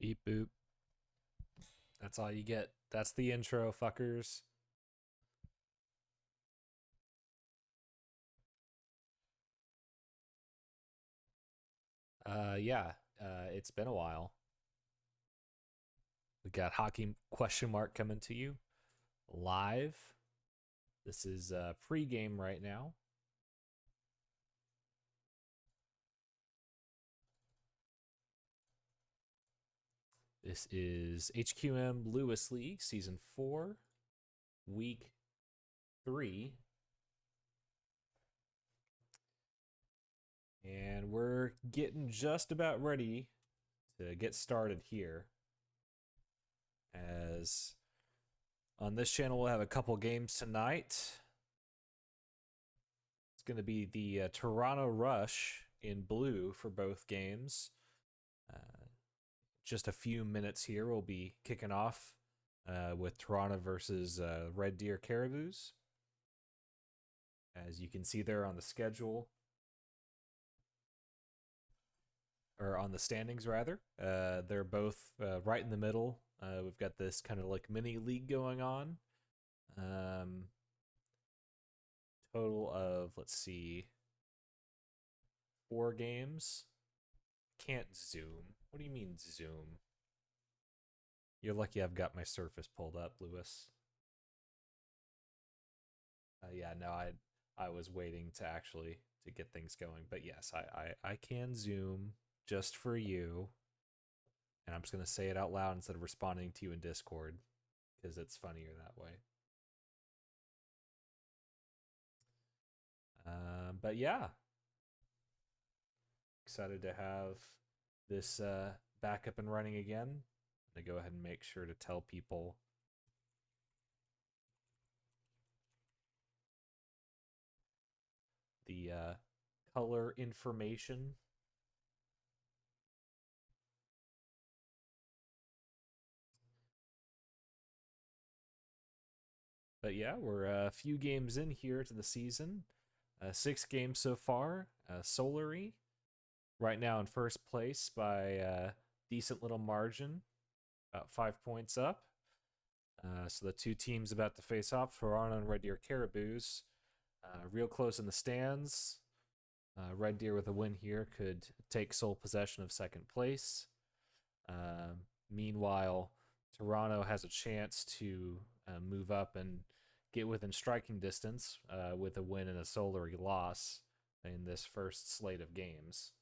Beep boop. That's all you get. That's the intro, fuckers. Yeah. It's been a while. We got hockey question mark coming to you live. This is pre-game right now. This is HQM Lewis League Season 4, Week 3. And we're getting just about ready to get started here. As on this channel, we'll have a couple games tonight. It's going to be the Toronto Rush in blue for both games. Just a few minutes here, we'll be kicking off with Toronto versus Red Deer Caribous. As you can see there on the schedule, or on the standings rather, they're both right in the middle. We've got this kind of like mini league going on. Total of, let's see, 4 games. Can't zoom. What do you mean zoom? You're lucky I've got my Surface pulled up, Lewis. Yeah, no, I was waiting to actually to get things going, but yes, I can zoom just for you, and I'm just gonna say it out loud instead of responding to you in Discord because it's funnier that way. But yeah, excited to have this back up and running again. I'm gonna go ahead and make sure to tell people the color information. But yeah, we're a few games in here to the season. 6 games so far. Solary right now in first place by a decent little margin, about 5 points up. So the two teams about to face off, Toronto and Red Deer Caribous, real close in the stands. Red Deer with a win here could take sole possession of second place. Meanwhile, Toronto has a chance to move up and get within striking distance with a win and a Solary loss in this first slate of games.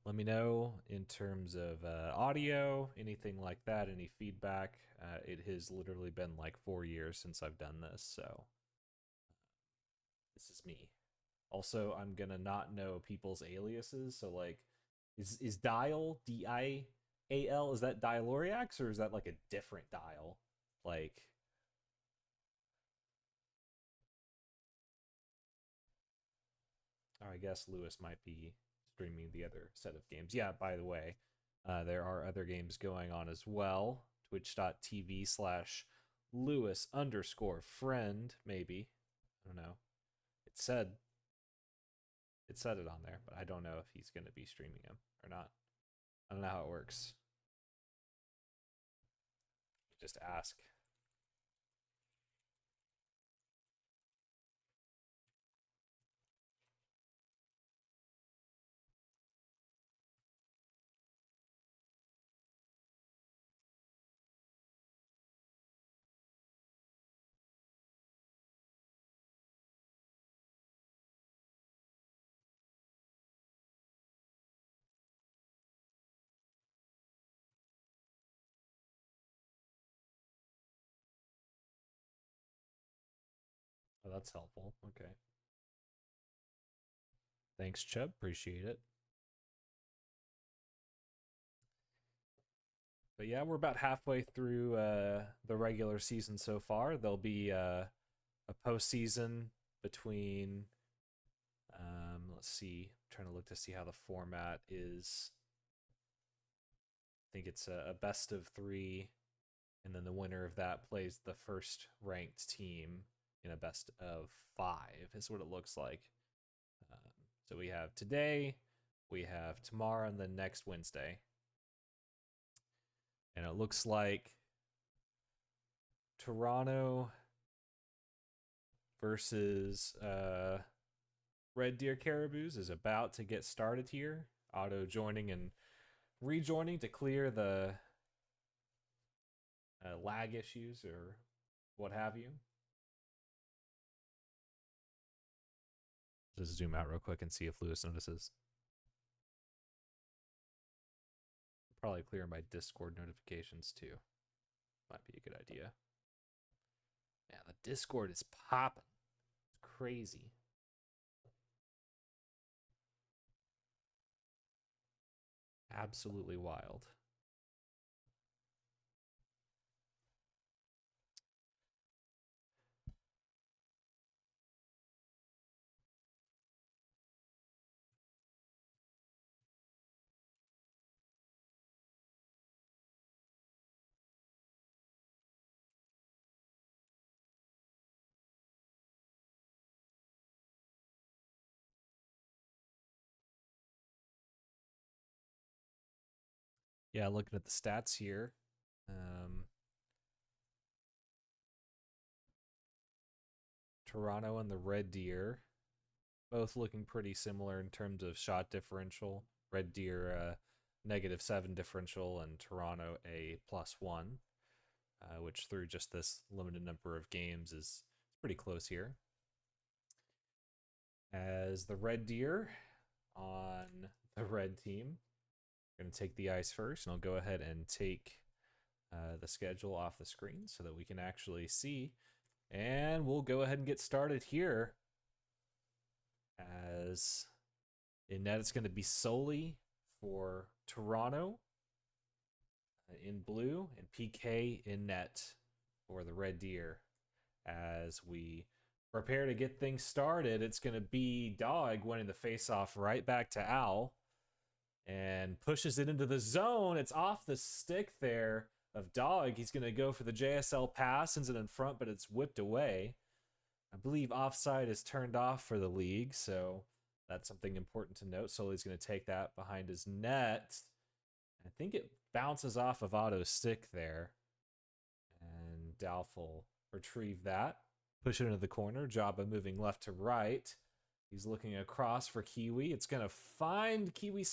Let me know in terms of audio, anything like that, any feedback. It has literally been like 4 years since I've done this, so this is me. Also, I'm gonna not know people's aliases, so like, is Dial Dial, is that Dialoriax or is that like a different Dial? Like, or I guess Lewis might be streaming the other set of games. Yeah, by the way, there are other games going on as well. Twitch.tv/Lewis_friend, maybe. I don't know. It said it on there, but I don't know if he's going to be streaming him or not. I don't know how it works. Just ask. Oh, that's helpful. Okay. Thanks, Chubb. Appreciate it. But yeah, we're about halfway through the regular season so far. There'll be a postseason between. Let's see. I'm trying to look to see how the format is. I think it's a best of 3, and then the winner of that plays the first ranked team in a best of 5. Is what it looks like. Um, so we have today we have tomorrow and then next Wednesday. And it looks like Toronto versus Red Deer Caribous is about to get started here. Otto joining and rejoining to clear the lag issues or what have you. Just zoom out real quick and see if Lewis notices. Probably clear my Discord notifications too. Might be a good idea. Yeah, the Discord is popping. It's crazy. Absolutely wild. Yeah, looking at the stats here. Toronto and the Red Deer, both looking pretty similar in terms of shot differential. Red Deer -7 differential and Toronto a +1, which through just this limited number of games is pretty close here. As the Red Deer on the red team, I'm going to take the ice first, and I'll go ahead and take the schedule off the screen so that we can actually see. And we'll go ahead and get started here. As in net, it's going to be solely for Toronto in blue and PK in net for the Red Deer. As we prepare to get things started, it's going to be Dog winning the faceoff right back to Al and pushes it into the zone. It's off the stick there of Dog. He's going to go for the JSL pass, sends it in front, but it's whipped away. I believe offside is turned off for the league, so that's something important to note. Sully's going to take that behind his net. I think it bounces off of Otto's stick there. And Dalf will retrieve that. Push it into the corner. Jabba moving left to right. He's looking across for Kiwi. It's going to find Kiwi,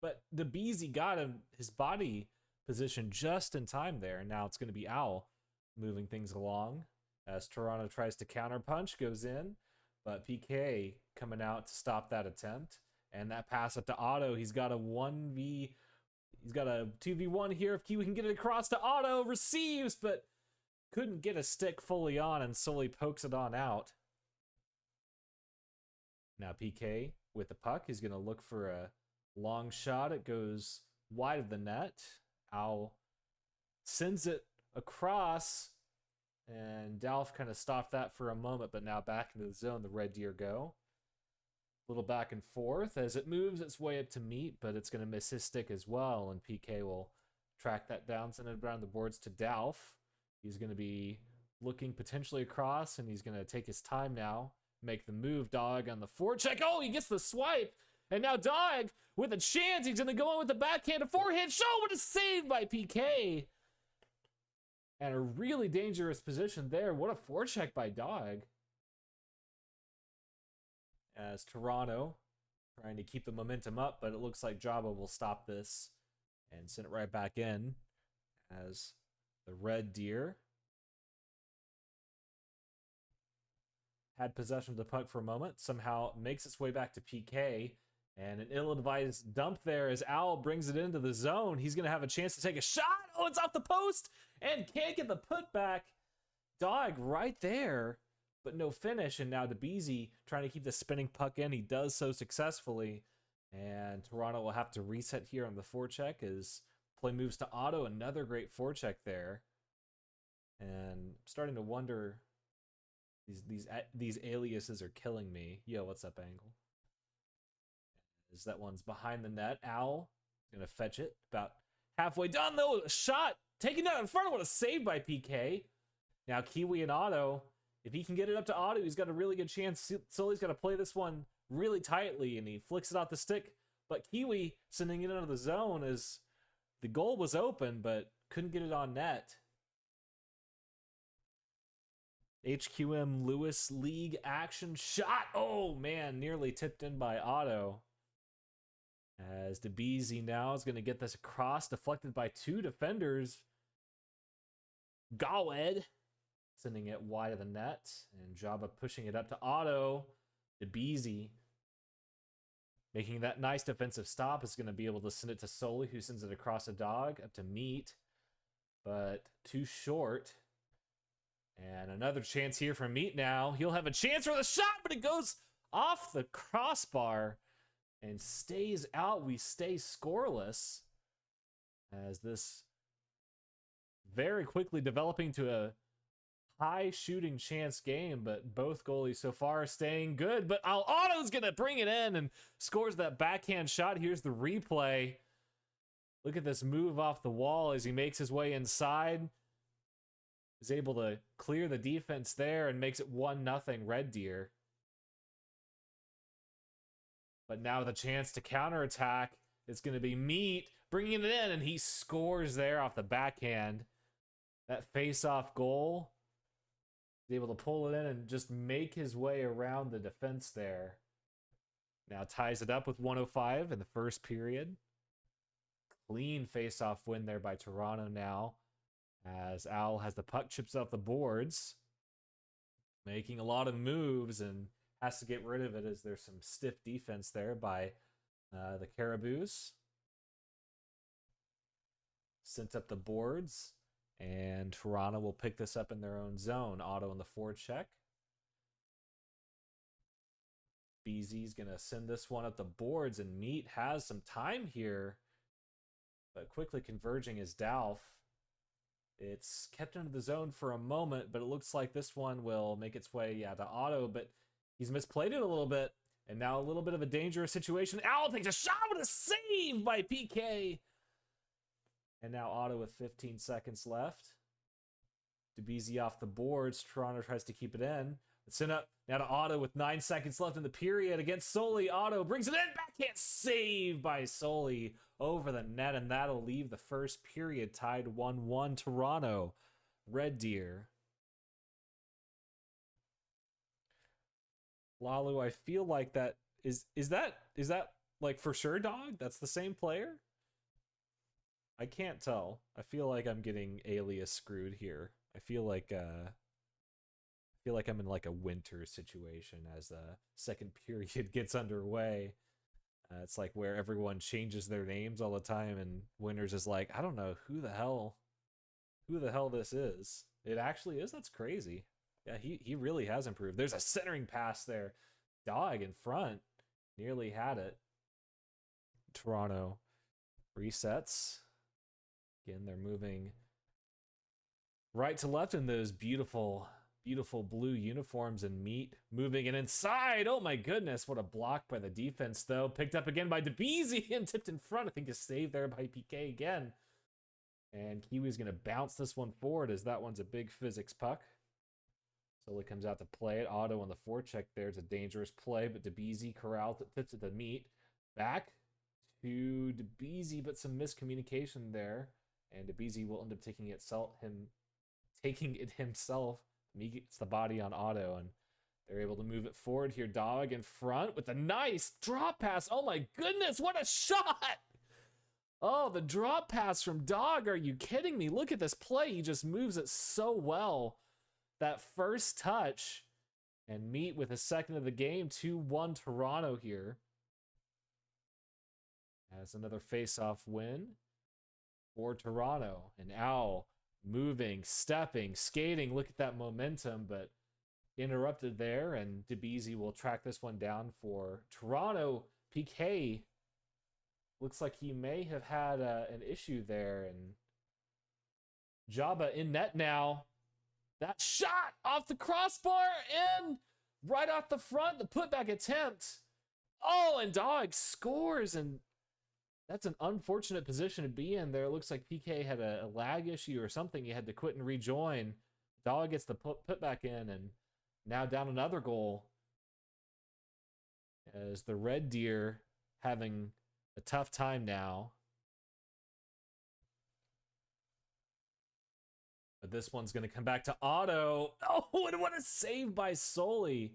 but DeBeezy got him his body position just in time there. Now it's going to be Owl moving things along as Toronto tries to counterpunch, goes in, but PK coming out to stop that attempt. And that pass up to Otto. He's got a 2v1 here. If Kiwi can get it across to Otto, receives, but couldn't get a stick fully on, and Sully pokes it on out. Now PK with the puck. He's going to look for a long shot. It goes wide of the net. Owl sends it across, and Dalf kind of stopped that for a moment, but now back into the zone, the Red Deer go. A little back and forth as it moves its way up to meet, but it's going to miss his stick as well, and PK will track that down, send it around the boards to Dalf. He's going to be looking potentially across, and he's going to take his time now, make the move. Dog on the forecheck. Oh, he gets the swipe, and now Dog with a chance. He's going to go in with the backhand, a forehand shot. What a save by PK. And a really dangerous position there. What a forecheck by Dog. As Toronto trying to keep the momentum up, but it looks like Jabba will stop this and send it right back in as the Red Deer had possession of the puck for a moment, somehow makes its way back to PK, and an ill-advised dump there as Owl brings it into the zone. He's going to have a chance to take a shot. Oh, it's off the post and can't get the putback. Dog right there, but no finish. And now DeBeezy trying to keep the spinning puck in. He does so successfully, and Toronto will have to reset here on the forecheck as play moves to Otto. Another great forecheck there, and starting to wonder, these aliases are killing me. Yo, what's up, Angle? Is that one's behind the net. Owl gonna fetch it about halfway done though. A shot taken down in front. What a save by PK. Now Kiwi and Otto, if he can get it up to Otto, he's got a really good chance. Sully's got to play this one really tightly, and he flicks it off the stick But Kiwi sending it into the zone as the goal was open, but couldn't get it on net. HQM Lewis League action shot. Oh man, nearly tipped in by Otto. As DeBeasy now is going to get this across, deflected by two defenders. Gawed sending it wide of the net, and Jabba pushing it up to Otto. DeBeasy making that nice defensive stop is going to be able to send it to Soli, who sends it across a dog up to Meat, but too short. And another chance here for Meat now. He'll have a chance for the shot, but it goes off the crossbar and stays out. We stay scoreless as this very quickly developing to a high shooting chance game, but both goalies so far are staying good. But Otto's going to bring it in and scores that backhand shot. Here's the replay. Look at this move off the wall as he makes his way inside. Is able to clear the defense there and makes it 1-0 Red Deer. But now the chance to counterattack is going to be Meat bringing it in, and he scores there off the backhand. That face-off goal. He's able to pull it in and just make his way around the defense there. Now ties it up with 1:05 in the first period. Clean face-off win there by Toronto now, as Al has the puck, chips off the boards, making a lot of moves and has to get rid of it as there's some stiff defense there by the Caribous. Sent up the boards, and Toronto will pick this up in their own zone. Otto in the forecheck. BZ's going to send this one up the boards, and Meat has some time here, but quickly converging is Dalf. It's kept into the zone for a moment, but it looks like this one will make its way to Otto, but he's misplayed it a little bit, and now a little bit of a dangerous situation. Al takes a shot with a save by PK. And now Otto with 15 seconds left. DeBeasy off the boards. Toronto tries to keep it in. It's sent up now to Otto with 9 seconds left in the period against Soli. Otto brings it in. Backhand save by Soli over the net, and that'll leave the first period tied 1-1 Toronto. Red Deer. Lalu, I feel like that is that like for sure, dog? That's the same player? I can't tell. I feel like I'm getting alias screwed here. I feel like I'm in like a winter situation as the second period gets underway. It's like where everyone changes their names all the time, and Winters is like, I don't know who the hell this is. It actually is. That's crazy. Yeah, he really has improved. There's a centering pass there. Dog in front. Nearly had it. Toronto resets. Again, they're moving right to left in those beautiful, beautiful blue uniforms, and Meat moving it inside. Oh my goodness, what a block by the defense, though. Picked up again by DeBeasy and tipped in front. I think a save there by PK again. And Kiwi's going to bounce this one forward as that one's a big physics puck. Soli comes out to play it. Otto on the forecheck there. It's a dangerous play, but DeBeasy corrals it, tips it to Meat. Back to DeBeasy, but some miscommunication there. And DeBeasy will end up taking it himself. He gets the body on Otto, and they're able to move it forward here. Dog in front with a nice drop pass. Oh my goodness, what a shot! Oh, the drop pass from Dog. Are you kidding me? Look at this play. He just moves it so well. That first touch, and Meat with a second of the game. 2-1 Toronto here. As another face-off win for Toronto. And Al moving, stepping, skating. Look at that momentum, but interrupted there, and DeBeasy will track this one down for Toronto. PK looks like he may have had an issue there, and Jabba in net now. That shot off the crossbar and right off the front, the putback attempt. Oh, and Dog scores, and that's an unfortunate position to be in there. It looks like PK had a lag issue or something. He had to quit and rejoin. Dog gets the putback in, and now down another goal as the Red Deer having a tough time now. But this one's going to come back to Otto. Oh, and what a save by Sully.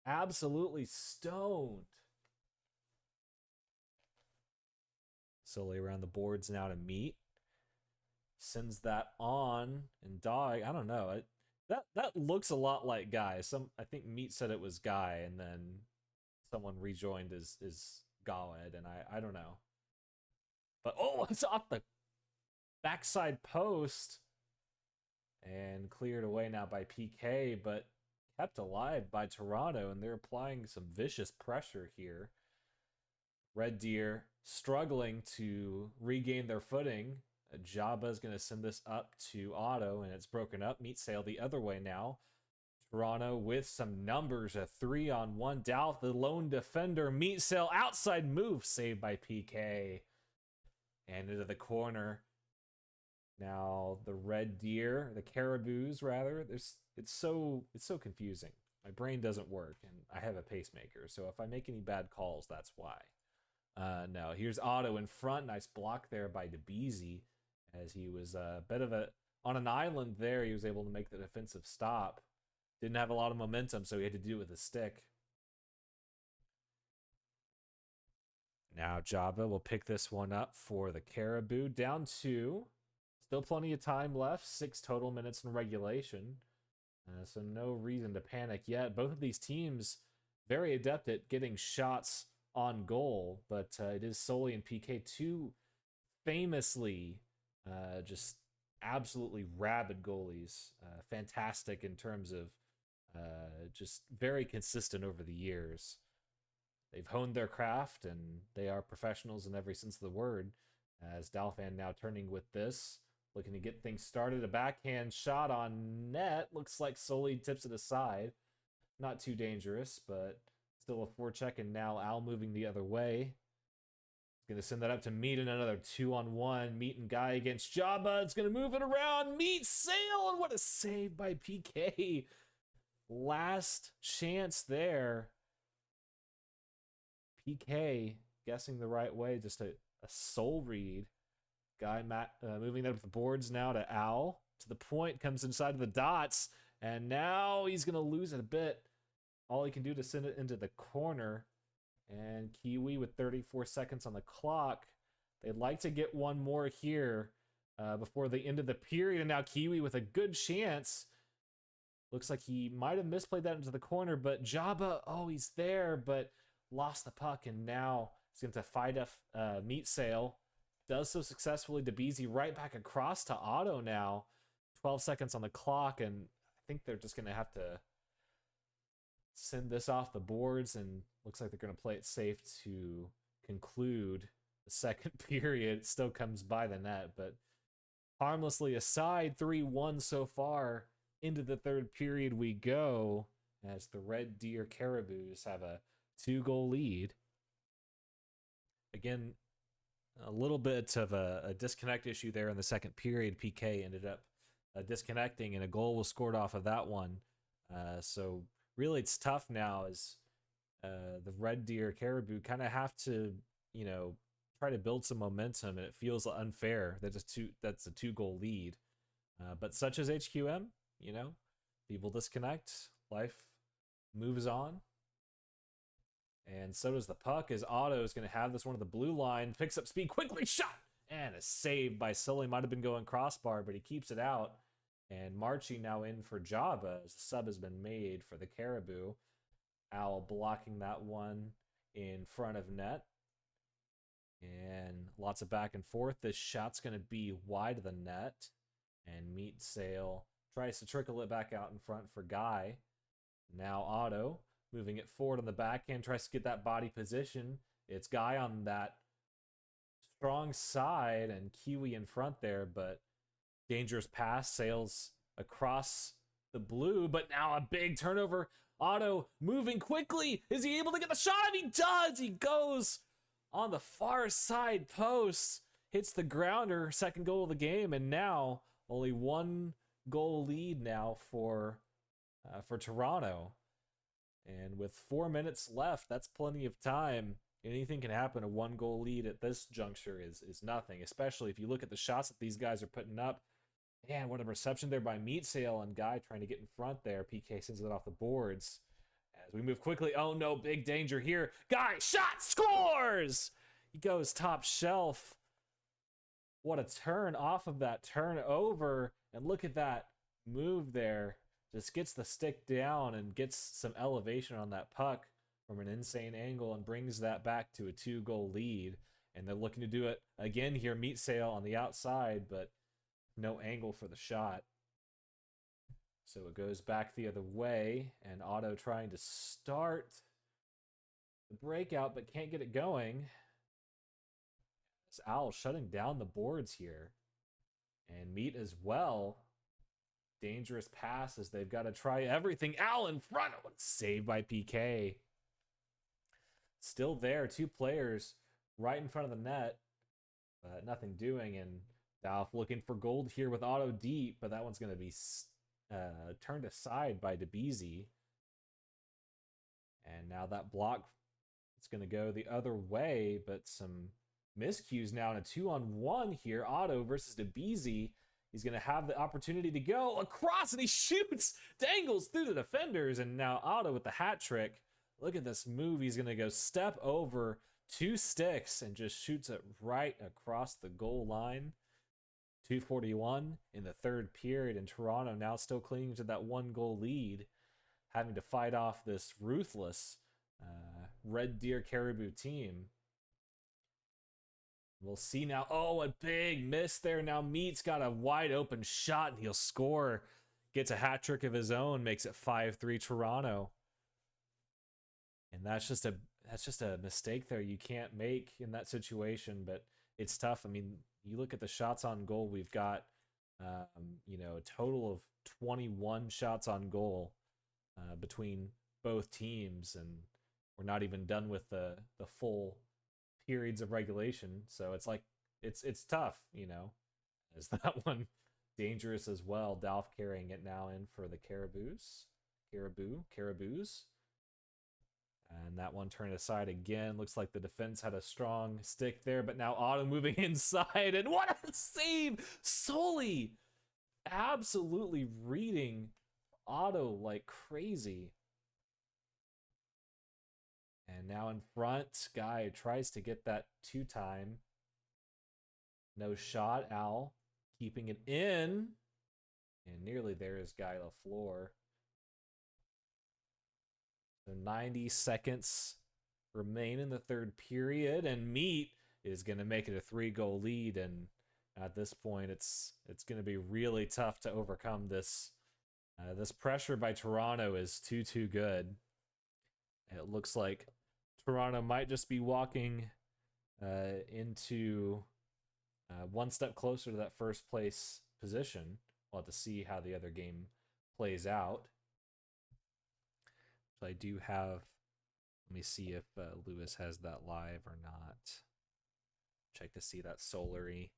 Absolutely stoned. Sully around the boards now to Meat. Sends that on, and Dog, I don't know. That looks a lot like Guy. I think Meat said it was Guy, and then someone rejoined as Galed, and I don't know. But oh, it's off the backside post. And cleared away now by PK, but kept alive by Toronto, and they're applying some vicious pressure here. Red Deer struggling to regain their footing. Jabba's going to send this up to Otto, and it's broken up. Meat Sail the other way now. Toronto with some numbers, a 3-on-1. Doubt the lone defender. Meat Sail outside move, saved by PK. And into the corner. Now the Red Deer, the Caribous rather, it's so confusing. My brain doesn't work, and I have a pacemaker, so if I make any bad calls, that's why. No, here's Otto in front. Nice block there by DeBeezy, as he was a bit of on an island there. He was able to make the defensive stop. Didn't have a lot of momentum, so he had to do it with a stick. Now Jabba will pick this one up for the Caribou. Down 2. Still plenty of time left. 6 total minutes in regulation. So no reason to panic yet. Both of these teams very adept at getting shots on goal, but it is Sully and PK, two famously just absolutely rabid goalies. Fantastic in terms of just very consistent over the years. They've honed their craft, and they are professionals in every sense of the word. As Dalfan now turning with this, looking to get things started. A backhand shot on net. Looks like Sully tips it aside. Not too dangerous, but still a forecheck, and now Al moving the other way. He's going to send that up to Meat, and another 2-on-1. Meat and Guy against Jabba. It's going to move it around. Meat Sail, and what a save by PK. Last chance there. PK guessing the right way. Just a soul read. Guy moving that up the boards now to Al. To the point, comes inside of the dots, and now he's going to lose it a bit. All he can do to send it into the corner. And Kiwi with 34 seconds on the clock. They'd like to get one more here before the end of the period. And now Kiwi with a good chance. Looks like he might have misplayed that into the corner, but Jabba, oh, he's there, but lost the puck, and now he's going to fight Meat Sail. Does so successfully. DeBeezy right back across to Otto now. 12 seconds on the clock, and I think they're just going to have to send this off the boards, and looks like they're going to play it safe to conclude the second period. It still comes by the net, but harmlessly aside, 3-1 so far. Into the third period we go, as the Red Deer Caribous have a 2-goal lead. Again, a little bit of a disconnect issue there in the second period. PK ended up disconnecting, and a goal was scored off of that one. So really it's tough now, as the Red Deer Caribou kind of have to, try to build some momentum, and it feels unfair that that's a 2-goal lead. But such as HQM, people disconnect, life moves on. And so does the puck, as Otto is going to have this one at the blue line, picks up speed, quickly shot, and a save by Sully. Might have been going crossbar, but he keeps it out. And Marchie now in for Jabba, as the sub has been made for the Caribou. Al blocking that one in front of net. And lots of back and forth. This shot's going to be wide of the net. And Meat Sail tries to trickle it back out in front for Guy. Now Otto moving it forward on the backhand, tries to get that body position. It's Guy on that strong side, and Kiwi in front there, but dangerous pass, sails across the blue, but now a big turnover. Otto moving quickly. Is he able to get the shot? He does! He goes on the far side post, hits the grounder, second goal of the game, and now only 1-goal lead now for Toronto. And with 4 minutes left, that's plenty of time anything can happen. A 1-goal lead at this juncture is nothing, especially if you look at the shots that these guys are putting up. Man, what a reception there by Meat Sale and Guy trying to get in front there. PK sends it off the boards. As we move quickly, oh no, big danger here. Guy, shot, scores! He goes top shelf. What a turn off of that turnover. And look at that move there. Just gets the stick down and gets some elevation on that puck from an insane angle and brings that back to a 2-goal lead. And they're looking to do it again here. Meat Sale on the outside, but no angle for the shot. So it goes back the other way, and Otto trying to start the breakout, but can't get it going. It's Owl shutting down the boards here. And Meat as well. Dangerous pass as they've got to try everything. Owl in front. Saved by PK. Still there. 2 players right in front of the net. But nothing doing. And Dalf looking for gold here with Otto deep. But that one's going to be turned aside by DeBeasy. And now that block, it's going to go the other way. But some miscues now in a 2-on-1 here. Otto versus DeBeasy. He's going to have the opportunity to go across, and he shoots, dangles through the defenders, and now Otto with the hat trick. Look at this move. He's going to go step over 2 sticks and just shoots it right across the goal line. 2:41 in the third period, and Toronto now still clinging to that 1-goal lead, having to fight off this ruthless Red Deer Caribou team. We'll see now. Oh, a big miss there. Now Meat's got a wide open shot, and he'll score. Gets a hat trick of his own, makes it 5-3 Toronto. And that's just a mistake there you can't make in that situation, but it's tough. I mean, you look at the shots on goal. We've got a total of 21 shots on goal between both teams, and we're not even done with the full periods of regulation, so it's like it's tough, as that one dangerous as well. Dalf carrying it now in for the Caribous, and that one turned aside again. Looks like the defense had a strong stick there, but now Otto moving inside, and what a save! Sully absolutely reading Otto like crazy. And now in front, Guy tries to get that 2-time. No shot. Al keeping it in. And nearly there is Guy LaFleur. So 90 seconds remain in the third period. And Meat is going to make it a 3-goal lead. And at this point, it's going to be really tough to overcome this. This pressure by Toronto is too good. It looks like Toronto might just be walking into one step closer to that first place position. We'll have to see how the other game plays out. So I do have, let me see if Lewis has that live or not. Check to see that Solary.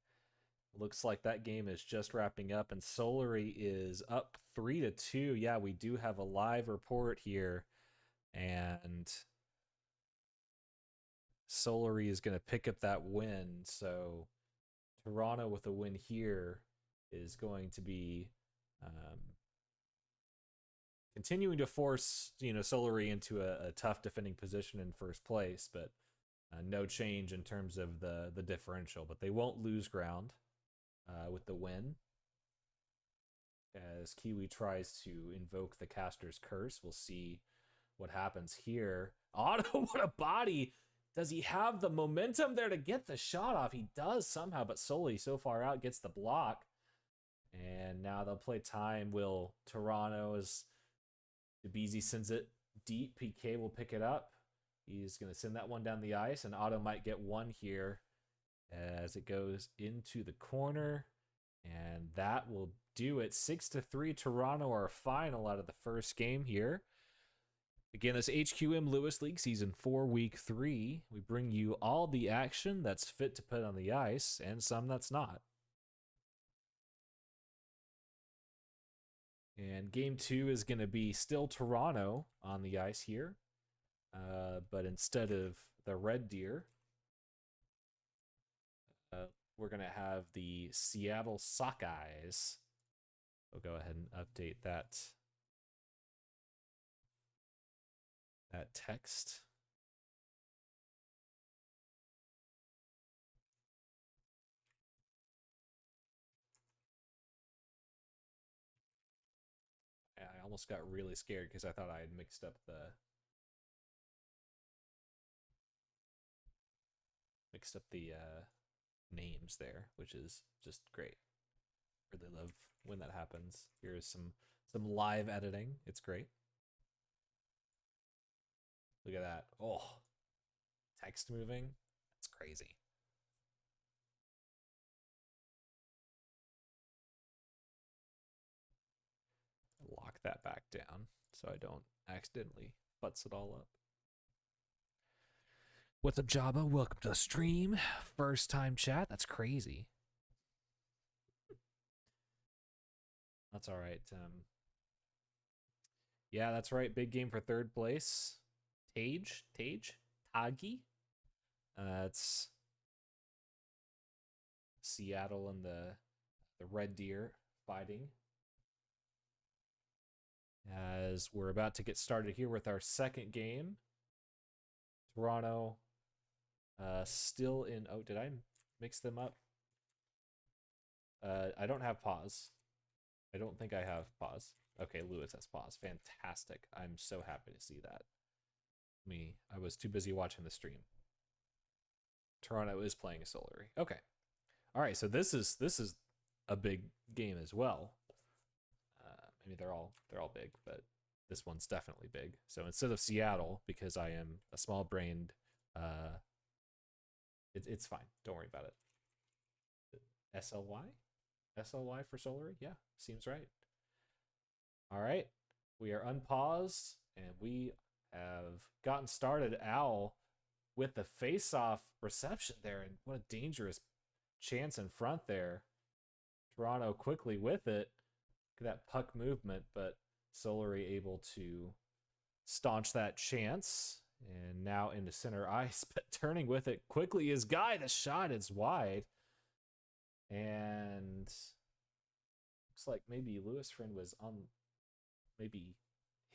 Looks like that game is just wrapping up, and Solary is up 3-2. Yeah, we do have a live report here. And Solary is going to pick up that win. So Toronto with a win here is going to be continuing to force Solary into a tough defending position in first place, but no change in terms of the differential. But they won't lose ground with the win. As Kiwi tries to invoke the caster's curse, we'll see what happens here. Otto, what a body! Does he have the momentum there to get the shot off? He does somehow, but Sully so far out gets the block. And now they'll play time. Will Toronto, as DeBeasy sends it deep, PK will pick it up. He's going to send that one down the ice, and Otto might get one here as it goes into the corner. And that will do it. 6-3 Toronto, our final out of the first game here. Again, this HQM Lewis League Season 4, Week 3. We bring you all the action that's fit to put on the ice, and some that's not. And Game 2 is going to be still Toronto on the ice here. But instead of the Red Deer. We're going to have the Seattle Sockeyes. We'll go ahead and update that text. I almost got really scared because I thought I had mixed up the names there, which is just great. Really love when that happens. Here's some live editing. It's great. Look at that. Oh, text moving. That's crazy. Lock that back down so I don't accidentally futz it all up. What's up, Jabba? Welcome to the stream. First time chat. That's crazy. That's all right. Yeah, that's right. Big game for third place. Tagi. It's Seattle and the Red Deer fighting. As we're about to get started here with our second game. Toronto still in... Oh, did I mix them up? I don't have pause. I don't think I have pause. Okay, Lewis has pause. Fantastic. I'm so happy to see that. I was too busy watching the stream. Toronto is playing a Solary. Okay. All right, so this is a big game as well. Maybe they're all big, but this one's definitely big. So instead of Seattle, because I am a small-brained, it's fine. Don't worry about it. SLY for Solary? Yeah, seems right. All right, we are unpaused, and we have gotten started. Owl with the face-off reception there, and what a dangerous chance in front there. Toronto quickly with it. Look at that puck movement, but Solary able to staunch that chance. And now into center ice, but turning with it quickly is Guy. The shot is wide. And looks like maybe Lewis Friend was on, maybe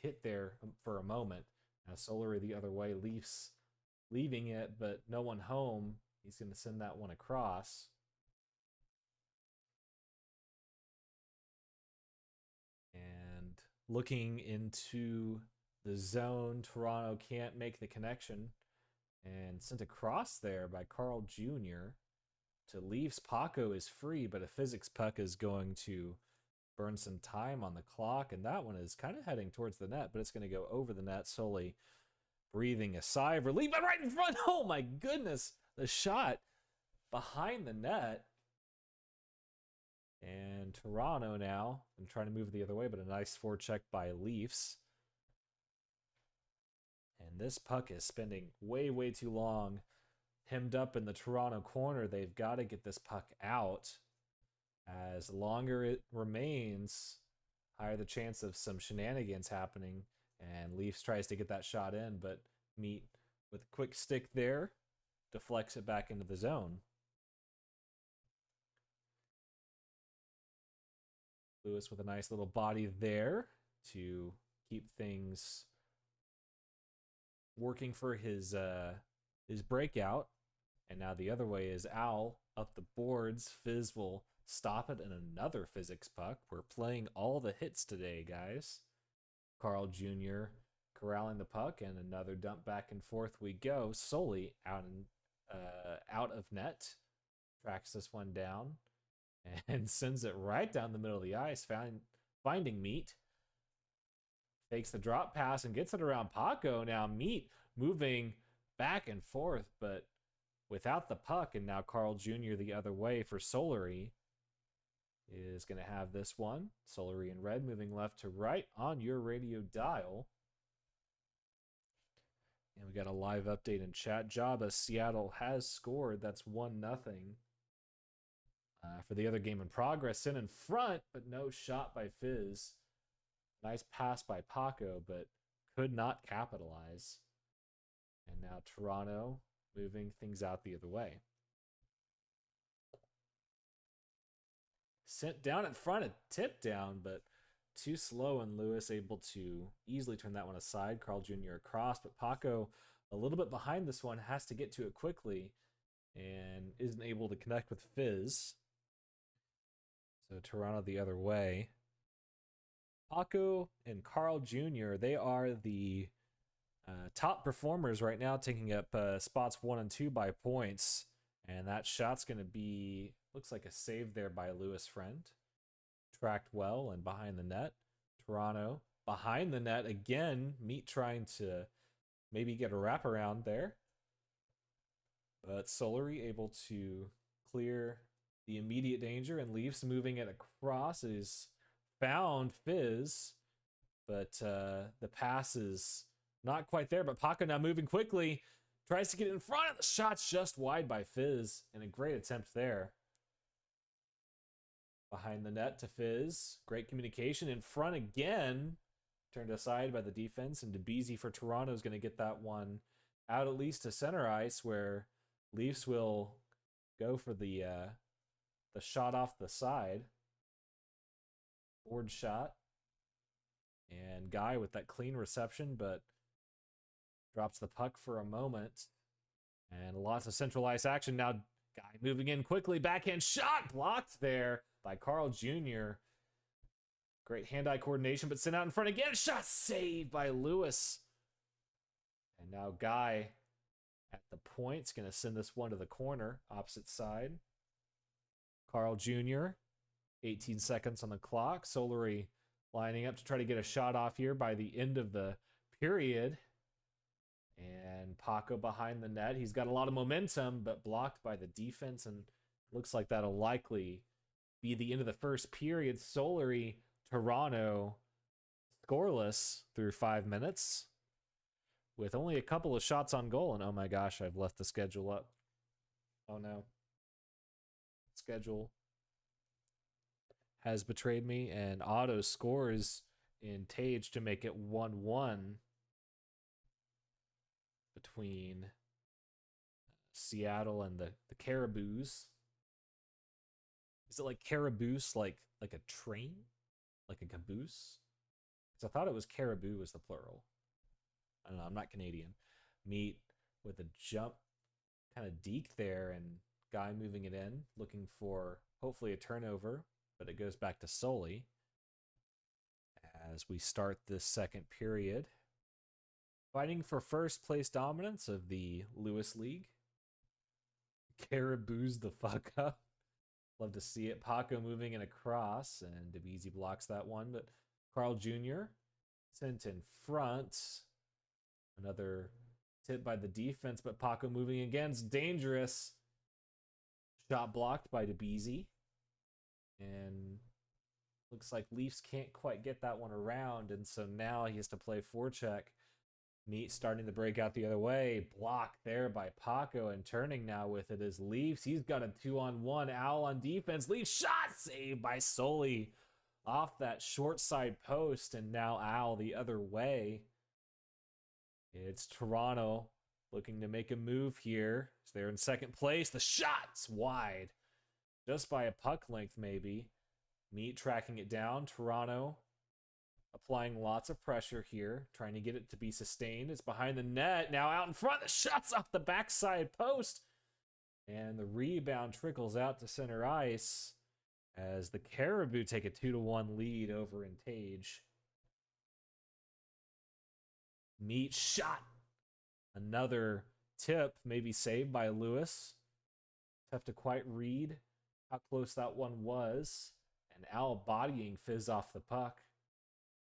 hit there for a moment. Now Solary the other way, Leafs leaving it, but no one home. He's going to send that one across. And looking into the zone, Toronto can't make the connection. And sent across there by Carl Jr. to Leafs. Paco is free, but a physics puck is going to burn some time on the clock. And that one is kind of heading towards the net, but it's going to go over the net. Solely breathing a sigh of relief. But right in front. Oh my goodness. The shot behind the net. And Toronto now, I'm trying to move the other way, but a nice forecheck by Leafs. And this puck is spending way too long hemmed up in the Toronto corner. They've got to get this puck out. As longer it remains, higher the chance of some shenanigans happening. And Leafs tries to get that shot in, but Meat with a quick stick there deflects it back into the zone. Lewis with a nice little body there to keep things working for his breakout. And now the other way is Owl up the boards. Fizz will stop it, and another physics puck. We're playing all the hits today, guys. Carl Jr. corralling the puck, and another dump back and forth we go. Solely out of net. Tracks this one down and sends it right down the middle of the ice, finding Meat. Fakes the drop pass and gets it around Paco. Now Meat moving back and forth, but without the puck. And now Carl Jr. the other way for Solary is going to have this one. Solary in red moving left to right on your radio dial. And we got a live update in chat. Jabba, Seattle has scored. That's 1-0. For the other game in progress, in front, but no shot by Fizz. Nice pass by Paco, but could not capitalize. And now Toronto moving things out the other way. Sent down in front, a tip down, but too slow, and Lewis able to easily turn that one aside. Carl Jr. across, but Paco a little bit behind this one, has to get to it quickly and isn't able to connect with Fizz. So Toronto the other way. Paco and Carl Jr., they are the top performers right now, taking up spots 1 and 2 by points. And that shot's going to be, looks like a save there by Lewis Friend. Tracked well and behind the net. Toronto behind the net again. Meat trying to maybe get a wraparound there. But Solary able to clear the immediate danger, and Leafs moving it across. Is found Fizz, but the pass is not quite there. But Paco now moving quickly, tries to get in front of the shot's just wide by Fizz, and a great attempt there. Behind the net to Fizz. Great communication in front again. Turned aside by the defense, and DeBeasy for Toronto is going to get that one out at least to center ice, where Leafs will go for the shot off the side. Board shot. And Guy with that clean reception, but drops the puck for a moment. And lots of central ice action. Now Guy moving in quickly. Backhand shot blocked there by Carl Jr. Great hand-eye coordination, but sent out in front again. Shot saved by Lewis. And now Guy at the point's going to send this one to the corner, opposite side. Carl Jr., 18 seconds on the clock. Solary lining up to try to get a shot off here by the end of the period. And Paco behind the net. He's got a lot of momentum, but blocked by the defense, and looks like that'll likely be the end of the first period. Solary, Toronto, scoreless through 5 minutes, with only a couple of shots on goal. And oh my gosh, I've left the schedule up. Oh no. Schedule has betrayed me, and Otto scores in Tage to make it 1-1 between Seattle and the Caribous. Is it like Caribous, like a train? Like a caboose? Because I thought it was caribou was the plural. I don't know, I'm not Canadian. Meat with a jump kind of deke there, and Guy moving it in, looking for hopefully a turnover, but it goes back to Sully as we start this second period. Fighting for first place dominance of the Lewis League. Caribou's the fuck up. Love to see it. Paco moving in across, and DeBeasy blocks that one, but Carl Jr. sent in front. Another tip by the defense, but Paco moving again. It's dangerous. Shot blocked by DeBeasy. And looks like Leafs can't quite get that one around, and so now he has to play forecheck. Meat starting to break out the other way. Blocked there by Paco, and turning now with it is Leafs. He's got a 2-on-1. Owl on defense. Leafs shot saved by Sully off that short side post, and now Owl the other way. It's Toronto looking to make a move here. So they're in second place. The shot's wide. Just by a puck length, maybe. Meat tracking it down. Toronto applying lots of pressure here, trying to get it to be sustained. It's behind the net. Now out in front. The shot's off the backside post. And the rebound trickles out to center ice as the Caribou take a 2-1 lead over in Tage. Meat shot. Another tip, maybe saved by Lewis. Tough to quite read how close that one was. And Al bodying Fizz off the puck.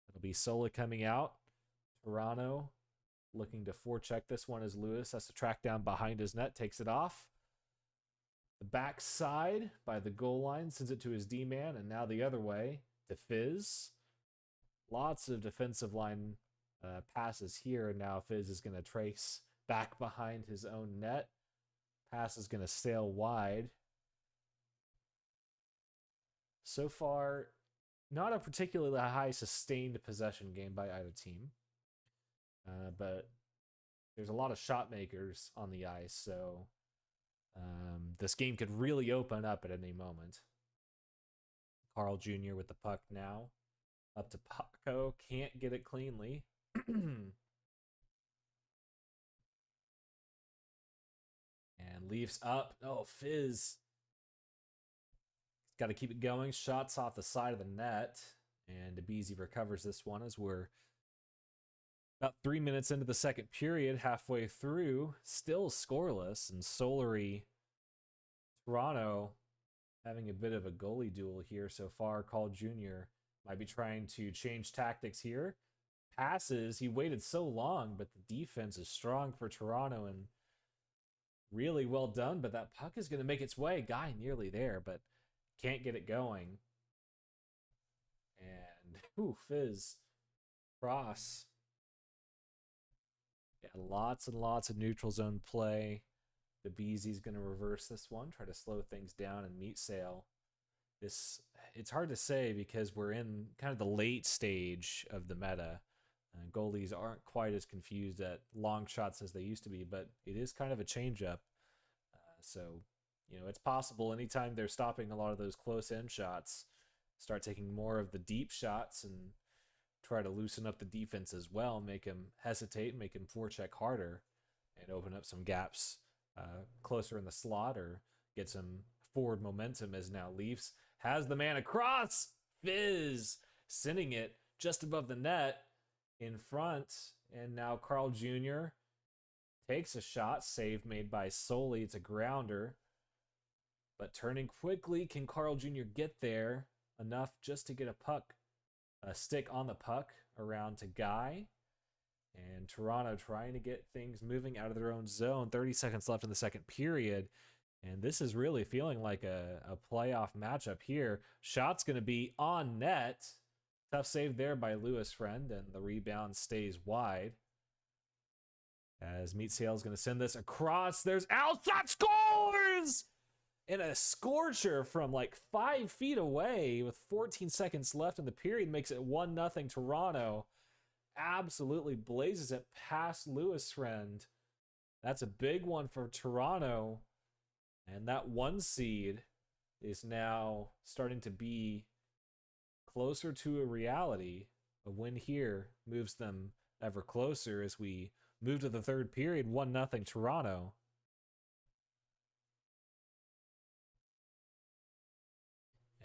It'll be Sola coming out. Toronto looking to forecheck this one as Lewis has to track down behind his net, takes it off. The backside by the goal line, sends it to his D-man, and now the other way to Fizz. Lots of defensive line passes here, and now Fizz is going to trace back behind his own net. Pass is going to sail wide. So far, not a particularly high sustained possession game by either team. But there's a lot of shot makers on the ice, so this game could really open up at any moment. Carl Jr. with the puck now. Up to Paco. Can't get it cleanly. And Leafs up. Oh, Fizz. Got to keep it going. Shots off the side of the net. And DeBeasy recovers this one as we're about 3 minutes into the second period, halfway through, still scoreless. And Solary, Toronto, having a bit of a goalie duel here so far. Carl Jr. might be trying to change tactics here. Passes. He waited so long, but the defense is strong for Toronto and really well done. But that puck is going to make its way. Guy nearly there, but can't get it going. And Fizz cross. Yeah, lots and lots of neutral zone play. The Beezy's going to reverse this one, try to slow things down and meet sail. It's hard to say because we're in kind of the late stage of the meta. Goalies aren't quite as confused at long shots as they used to be, but it is kind of a change-up. So, it's possible anytime they're stopping a lot of those close-in shots, start taking more of the deep shots and try to loosen up the defense as well, make him hesitate, make him forecheck harder, and open up some gaps closer in the slot or get some forward momentum as now Leafs has the man across. Fizz sending it just above the net in front. And now Carl Jr. takes a shot. Save made by Soley. It's a grounder. But turning quickly, can Carl Jr. get there enough just to get a stick on the puck around to Guy? And Toronto trying to get things moving out of their own zone. 30 seconds left in the second period. And this is really feeling like a playoff matchup here. Shot's going to be on net. Tough save there by Lewis Friend, and the rebound stays wide. As Meat Sale is going to send this across. There's Alshot scores! And a scorcher from like 5 feet away with 14 seconds left in the period makes it 1-0 Toronto. Absolutely blazes it past Lewis Friend. That's a big one for Toronto. And that 1 seed is now starting to be closer to a reality. A win here moves them ever closer as we move to the third period. 1-0 Toronto.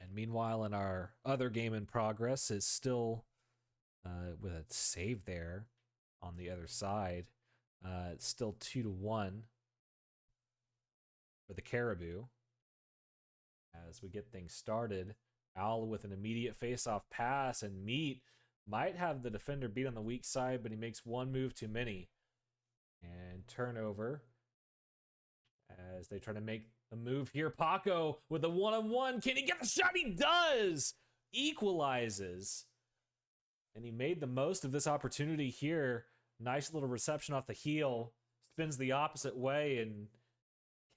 And meanwhile, in our other game in progress is still with a save there on the other side. It's still 2-1 for the Caribou. As we get things started, Al with an immediate face-off pass, and Meat might have the defender beat on the weak side, but he makes one move too many. And turnover as they try to make a move here. Paco with a one-on-one. Can he get the shot? He does! Equalizes. And he made the most of this opportunity here. Nice little reception off the heel. Spins the opposite way and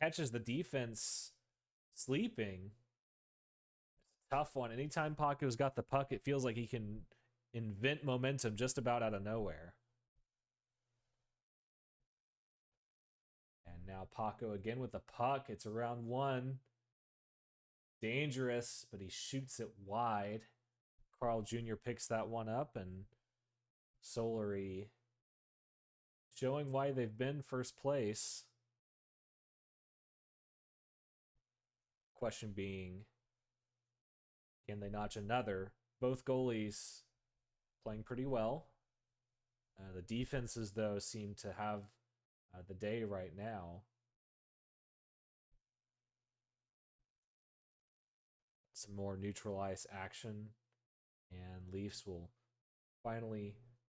catches the defense sleeping. It's a tough one. Anytime Paco's got the puck, it feels like he can invent momentum just about out of nowhere. And now Paco again with the puck. It's around 1. Dangerous, but he shoots it wide. Carl Jr. picks that one up, and Solary showing why they've been first place. Question being, can they notch another? Both goalies playing pretty well. The defenses, though, seem to have the day right now. Some more neutral ice action. And Leafs will finally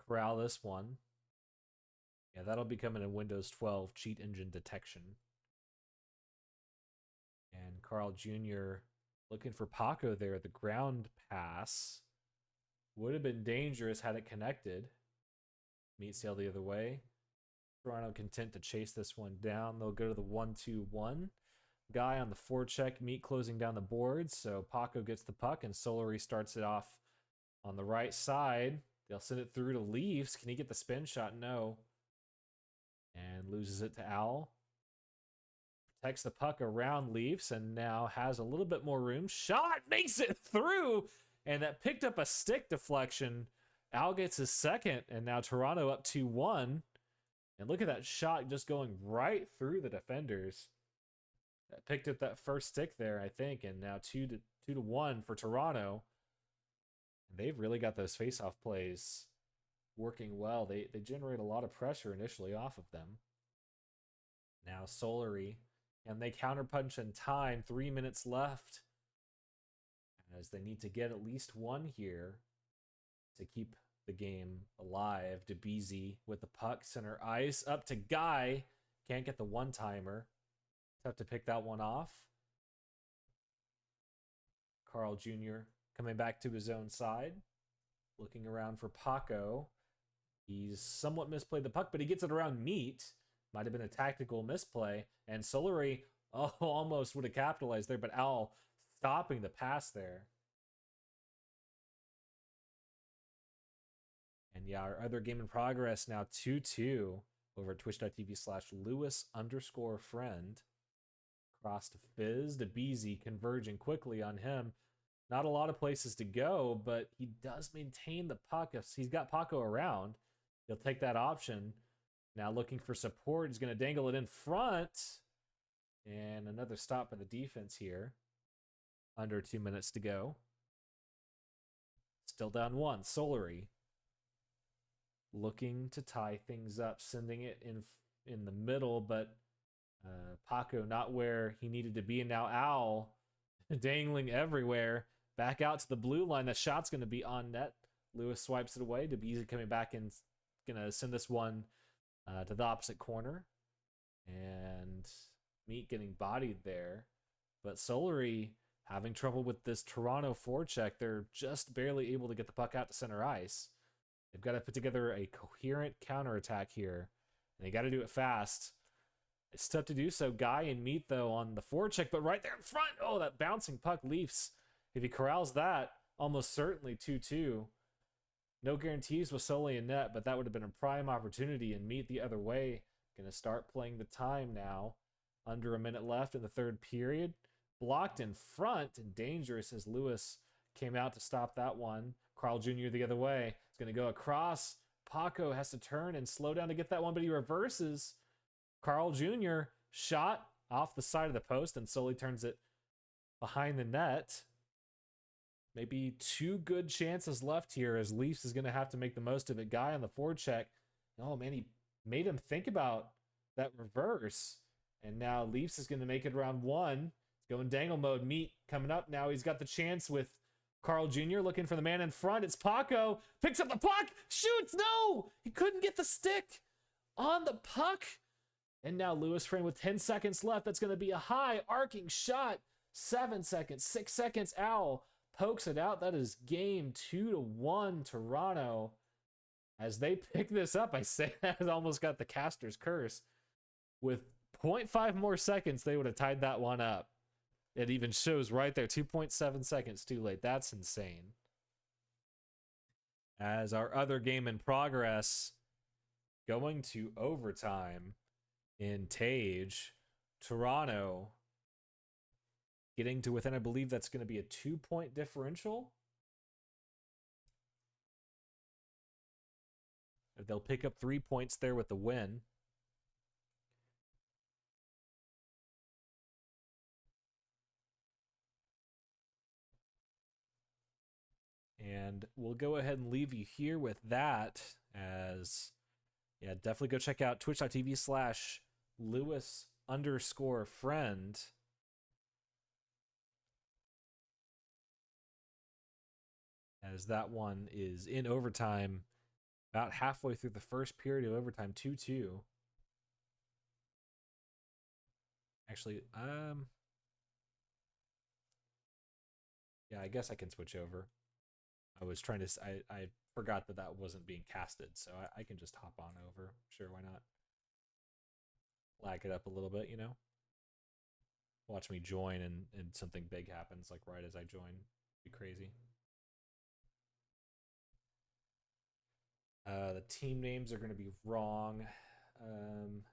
corral this one. Yeah, that'll be coming in Windows 12 cheat engine detection. And Carl Jr. looking for Paco there. The ground pass would have been dangerous had it connected. Meat sail the other way. Toronto content to chase this one down. They'll go to the 1-2-1. Guy on the forecheck. Meat closing down the boards. So Paco gets the puck and Solary starts it off on the right side. They'll send it through to Leafs. Can he get the spin shot? No. and loses it to Owl. Protects the puck around Leafs and now has a little bit more room. Shot makes it through, and that picked up a stick deflection. Owl gets his second, and now Toronto up 2-1. And look at that shot just going right through the defenders. That picked up that first stick there, I think, and now 2-1 for Toronto. And they've really got those faceoff plays working well. They generate a lot of pressure initially off of them. Now Solary, and they counterpunch in time. 3 minutes left, as they need to get at least one here to keep the game alive. DeBeasy with the puck, center ice, up to Guy. Can't get the one-timer. Have to pick that one off. Carl Jr. coming back to his own side. Looking around for Paco. He's somewhat misplayed the puck, but he gets it around Meat. Might have been a tactical misplay. And Solary almost would have capitalized there, but Al stopping the pass there. And yeah, our other game in progress now 2-2 over twitch.tv/Lewis_friend. Cross to Fizz, to Beezy, converging quickly on him. Not a lot of places to go, but he does maintain the puck. If he's got Paco around, he'll take that option. Now looking for support. He's going to dangle it in front. And another stop by the defense here. Under 2 minutes to go. Still down one. Solary looking to tie things up, sending it in the middle, but Paco not where he needed to be, and now Owl dangling everywhere. Back out to the blue line. That shot's going to be on net. Lewis swipes it away. DeBeasy coming back and going to send this one to the opposite corner. And Meat getting bodied there. But Solary having trouble with this Toronto forecheck. They're just barely able to get the puck out to center ice. They've got to put together a coherent counterattack here. And they got to do it fast. It's tough to do so. Guy and Meat, though, on the forecheck, but right there in front. Oh, that bouncing puck. Leafs, if he corrals that, almost certainly 2-2. No guarantees with Solely in net, but that would have been a prime opportunity. And Meat the other way. Going to start playing the time now. Under a minute left in the third period. Blocked in front and dangerous as Lewis came out to stop that one. Carl Jr. the other way. It's going to go across. Paco has to turn and slow down to get that one, but he reverses. Carl Jr. shot off the side of the post and Solely turns it behind the net. Maybe two good chances left here as Leafs is going to have to make the most of it. Guy on the forecheck. Oh, man, he made him think about that reverse. And now Leafs is going to make it around one. Going dangle mode. Meat coming up now. He's got the chance with Carl Jr. looking for the man in front. It's Paco. Picks up the puck. Shoots. No! He couldn't get the stick on the puck. And now Lewis Friend with 10 seconds left. That's going to be a high arcing shot. 7 seconds. 6 seconds. Owl pokes it out. That is game 2-1 Toronto. As they pick this up, I say that almost got the caster's curse. With 0.5 more seconds, they would have tied that one up. It even shows right there, 2.7 seconds too late. That's insane. As our other game in progress, going to overtime in Tage, Toronto getting to within, I believe that's going to be a 2-point differential. They'll pick up 3 points there with the win. And we'll go ahead and leave you here with that as, yeah, definitely go check out twitch.tv/Lewis_friend. As that one is in overtime, about halfway through the first period of overtime, 2-2. Actually, yeah, I guess I can switch over. I was trying to, I forgot that wasn't being casted, so I can just hop on over. Sure, why not? Lag it up a little bit, you know? Watch me join and something big happens, like right as I join. Be crazy. The team names are going to be wrong.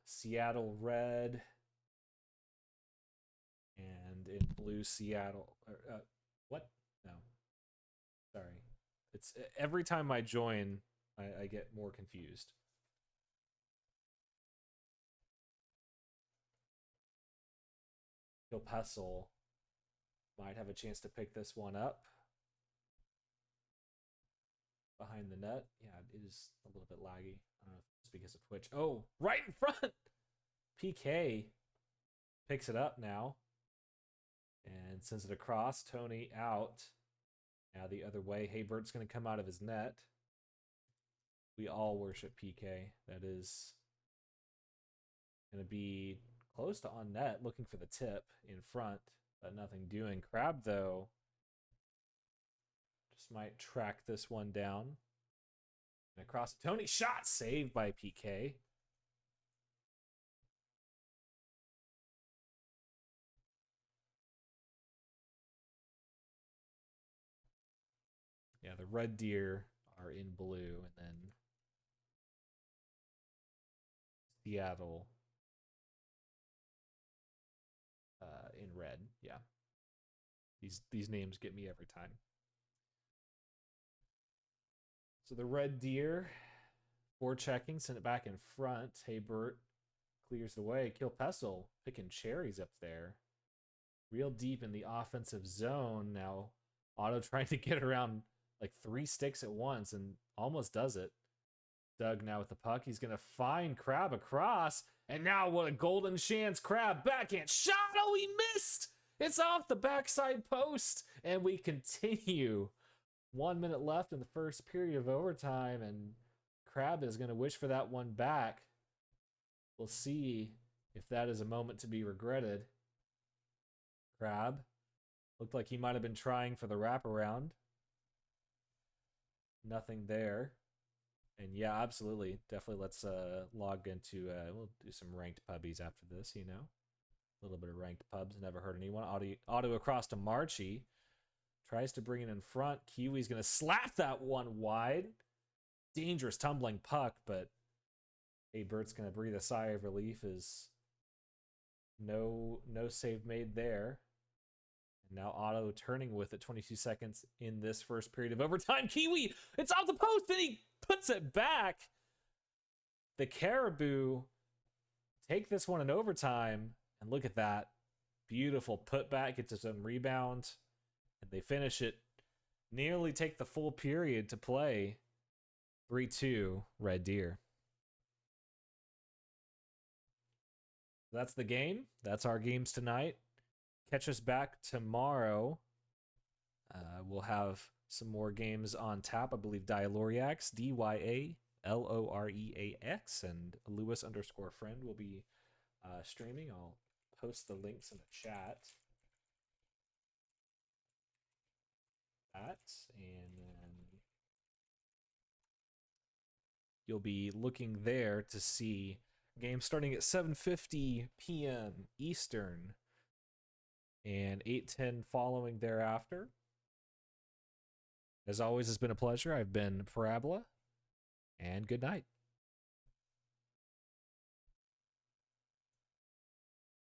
Seattle red, and in blue Seattle. What? No, sorry. It's every time I join, I get more confused. Pestle might have a chance to pick this one up behind the net. Yeah, it is a little bit laggy. I don't know if it's because of Twitch. Oh, right in front. PK picks it up now and sends it across. Tony out. Now the other way. Haybert's going to come out of his net. We all worship PK. That is going to be close to on net, looking for the tip in front, but nothing doing. Crab, though, just might track this one down. And across Tony, shot saved by PK. Yeah, the Red Deer are in blue, and then Seattle in red. Yeah, these names get me every time. So the Red Deer, checking, send it back in front. Haybert clears the way. Pestle picking cherries up there. Real deep in the offensive zone now. Otto trying to get around like 3 sticks at once and almost does it. Doug now with the puck. He's going to find Crab across. And now what a golden chance. Crab backhand shot. Oh, he missed. It's off the backside post. And we continue. 1 minute left in the first period of overtime. And Crab is going to wish for that one back. We'll see if that is a moment to be regretted. Crab looked like he might have been trying for the wraparound. Nothing there. And yeah, absolutely. Definitely let's log into, we'll do some ranked pubbies after this, you know. A little bit of ranked pubs, never hurt anyone. Auto across to Marchie. Tries to bring it in front. Kiwi's going to slap that one wide. Dangerous tumbling puck, but hey, Bert's going to breathe a sigh of relief as no save made there. And now Otto turning with it 22 seconds in this first period of overtime. Kiwi, it's off the post, and he puts it back. The Caribou take this one in overtime, and look at that. Beautiful putback, gets us some rebound, and they finish it. Nearly take the full period to play. 3-2, Red Deer. That's the game. That's our games tonight. Catch us back tomorrow. We'll have some more games on tap. I believe Dialoriax, DYALOREAX, and Lewis_friend will be streaming. I'll post the links in the chat. And then you'll be looking there to see games starting at 7:50 p.m. Eastern and 8:10 following thereafter. As always, it's been a pleasure. I've been Parabola, and good night.